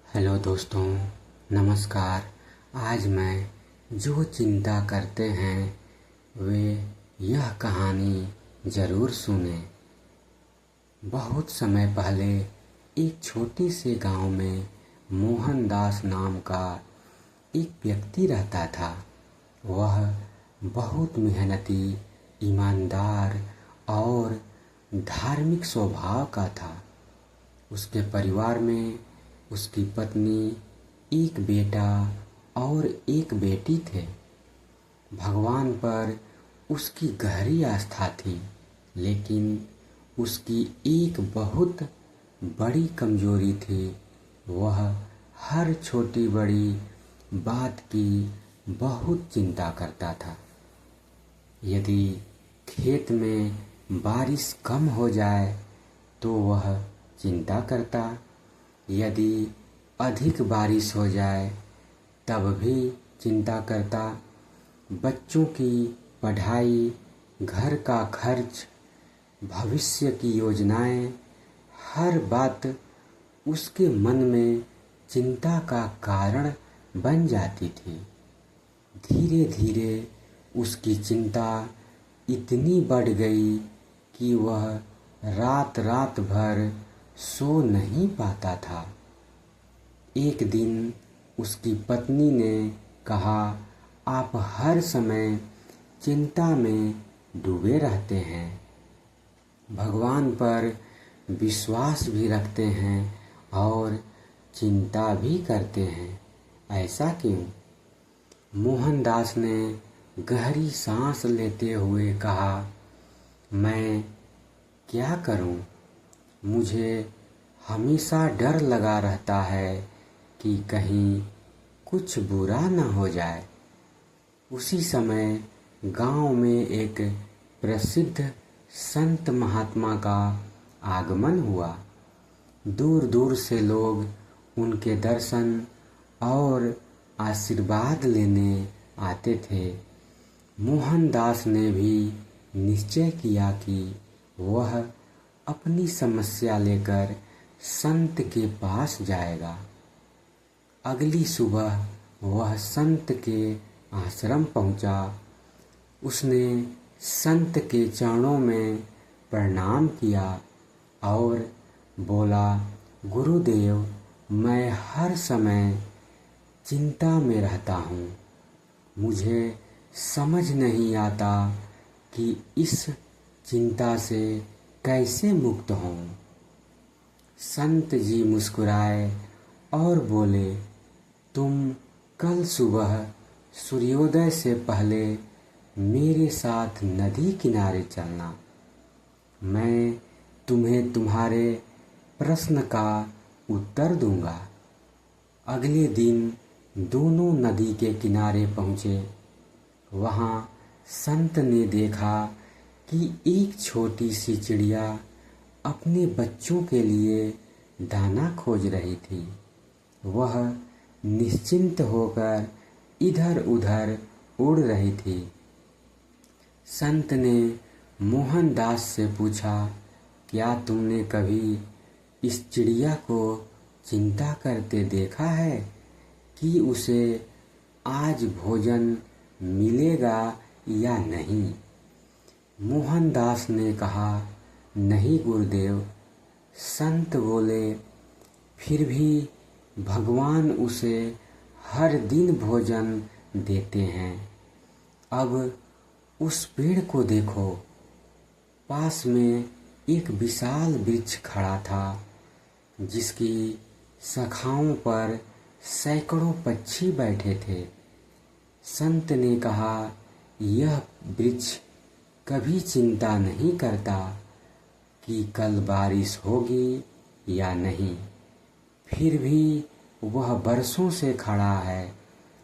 Hello दोस्तों, नमस्कार। आज मैं जो चिंता करते हैं वे यह कहानी ज़रूर सुने। बहुत समय पहले एक छोटे से गांव में मोहनदास नाम का एक व्यक्ति रहता था। वह बहुत मेहनती, ईमानदार और धार्मिक स्वभाव का था। उसके परिवार में उसकी पत्नी, एक बेटा और एक बेटी थे। भगवान पर उसकी गहरी आस्था थी, लेकिन उसकी एक बहुत बड़ी कमजोरी थी। वह हर छोटी बड़ी बात की बहुत चिंता करता था। यदि खेत में बारिश कम हो जाए तो वह चिंता करता, यदि अधिक बारिश हो जाए तब भी चिंता करता। बच्चों की पढ़ाई, घर का खर्च, भविष्य की योजनाएं, हर बात उसके मन में चिंता का कारण बन जाती थी। धीरे धीरे उसकी चिंता इतनी बढ़ गई कि वह रात रात भर सो नहीं पाता था। एक दिन उसकी पत्नी ने कहा, आप हर समय चिंता में डूबे रहते हैं, भगवान पर विश्वास भी रखते हैं और चिंता भी करते हैं, ऐसा क्यों? मोहनदास ने गहरी सांस लेते हुए कहा, मैं क्या करूं? मुझे हमेशा डर लगा रहता है कि कहीं कुछ बुरा न हो जाए। उसी समय गांव में एक प्रसिद्ध संत महात्मा का आगमन हुआ। दूर दूर से लोग उनके दर्शन और आशीर्वाद लेने आते थे। मोहनदास ने भी निश्चय किया कि वह अपनी समस्या लेकर संत के पास जाएगा। अगली सुबह वह संत के आश्रम पहुंचा। उसने संत के चरणों में प्रणाम किया और बोला, गुरुदेव, मैं हर समय चिंता में रहता हूँ। मुझे समझ नहीं आता कि इस चिंता से कैसे मुक्त हों। संत जी मुस्कुराए और बोले, तुम कल सुबह सूर्योदय से पहले मेरे साथ नदी किनारे चलना। मैं तुम्हें तुम्हारे प्रश्न का उत्तर दूंगा। अगले दिन दोनों नदी के किनारे पहुँचे। वहाँ संत ने देखा कि एक छोटी सी चिड़िया अपने बच्चों के लिए दाना खोज रही थी। वह निश्चिंत होकर इधर उधर उड़ रही थी। संत ने मोहनदास से पूछा, क्या तुमने कभी इस चिड़िया को चिंता करते देखा है कि उसे आज भोजन मिलेगा या नहीं? मोहनदास ने कहा, नहीं गुरुदेव। संत बोले, फिर भी भगवान उसे हर दिन भोजन देते हैं। अब उस पेड़ को देखो। पास में एक विशाल वृक्ष खड़ा था, जिसकी शाखाओं पर सैकड़ों पक्षी बैठे थे। संत ने कहा, यह वृक्ष कभी चिंता नहीं करता कि कल बारिश होगी या नहीं। फिर भी वह बरसों से खड़ा है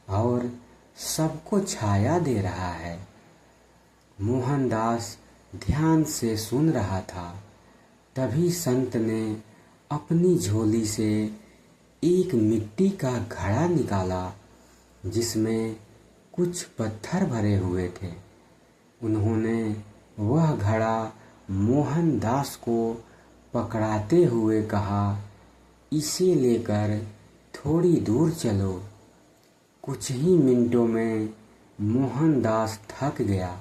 और सबको छाया दे रहा है। मोहनदास ध्यान से सुन रहा था। तभी संत ने अपनी झोली से एक मिट्टी का घड़ा निकाला, जिसमें कुछ पत्थर भरे हुए थे। उन्होंने वह घड़ा मोहनदास को पकड़ाते हुए कहा, इसे लेकर थोड़ी दूर चलो। कुछ ही मिनटों में मोहनदास थक गया।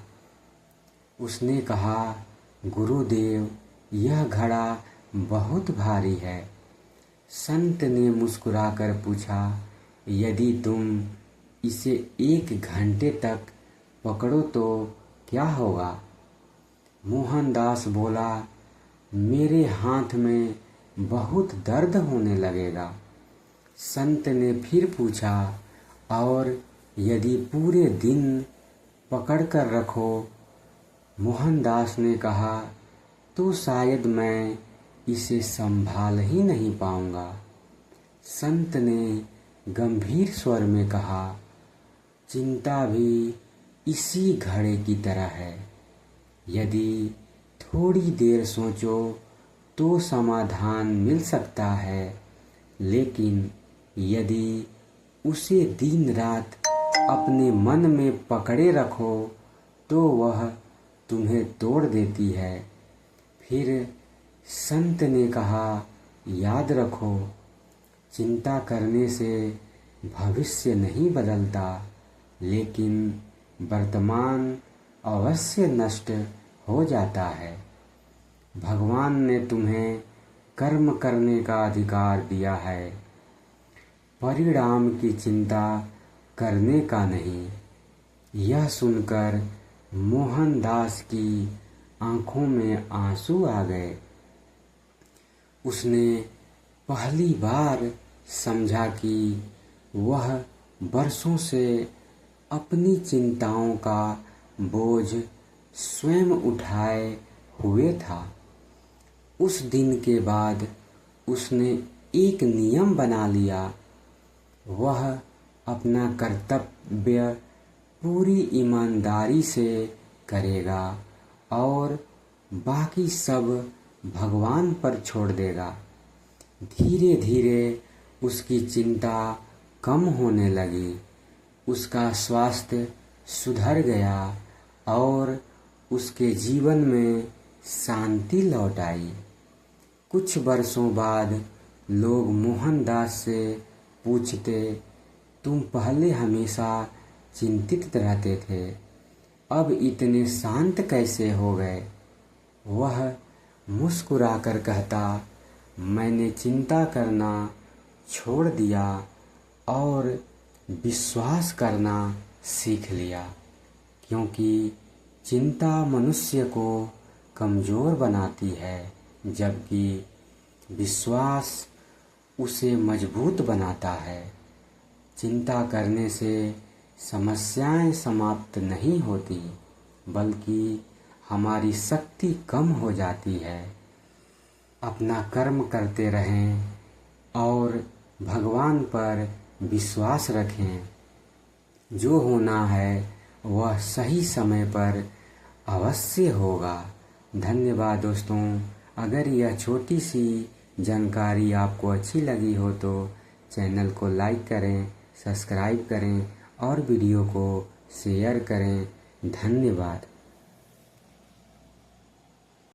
उसने कहा, गुरुदेव, यह घड़ा बहुत भारी है। संत ने मुस्कुराकर पूछा, यदि तुम इसे 1 घंटे तक पकड़ो तो क्या होगा? मोहनदास बोला, मेरे हाथ में बहुत दर्द होने लगेगा। संत ने फिर पूछा, और यदि पूरे दिन पकड़ कर रखो? मोहनदास ने कहा, तो शायद मैं इसे संभाल ही नहीं पाऊंगा। संत ने गंभीर स्वर में कहा, चिंता भी इसी घड़े की तरह है। यदि थोड़ी देर सोचो तो समाधान मिल सकता है, लेकिन यदि उसे दिन रात अपने मन में पकड़े रखो तो वह तुम्हें तोड़ देती है। फिर संत ने कहा, याद रखो, चिंता करने से भविष्य नहीं बदलता, लेकिन वर्तमान अवश्य नष्ट हो जाता है। भगवान ने तुम्हें कर्म करने का अधिकार दिया है, परिणाम की चिंता करने का नहीं। यह सुनकर मोहनदास की आंखों में आंसू आ गए। उसने पहली बार समझा कि वह वर्षों से अपनी चिंताओं का बोझ स्वयं उठाए हुए था। उस दिन के बाद उसने एक नियम बना लिया। वह अपना कर्तव्य पूरी ईमानदारी से करेगा और बाकी सब भगवान पर छोड़ देगा। धीरे धीरे उसकी चिंता कम होने लगी। उसका स्वास्थ्य सुधर गया और उसके जीवन में शांति लौट आई। कुछ वर्षों बाद लोग मोहनदास से पूछते, तुम पहले हमेशा चिंतित रहते थे, अब इतने शांत कैसे हो गए? वह मुस्कुराकर कहता, मैंने चिंता करना छोड़ दिया और विश्वास करना सीख लिया, क्योंकि चिंता मनुष्य को कमज़ोर बनाती है, जबकि विश्वास उसे मजबूत बनाता है। चिंता करने से समस्याएं समाप्त नहीं होती, बल्कि हमारी शक्ति कम हो जाती है। अपना कर्म करते रहें और भगवान पर विश्वास रखें। जो होना है वह सही समय पर अवश्य होगा। धन्यवाद दोस्तों। अगर यह छोटी सी जानकारी आपको अच्छी लगी हो तो चैनल को लाइक करें, सब्सक्राइब करें और वीडियो को शेयर करें। धन्यवाद।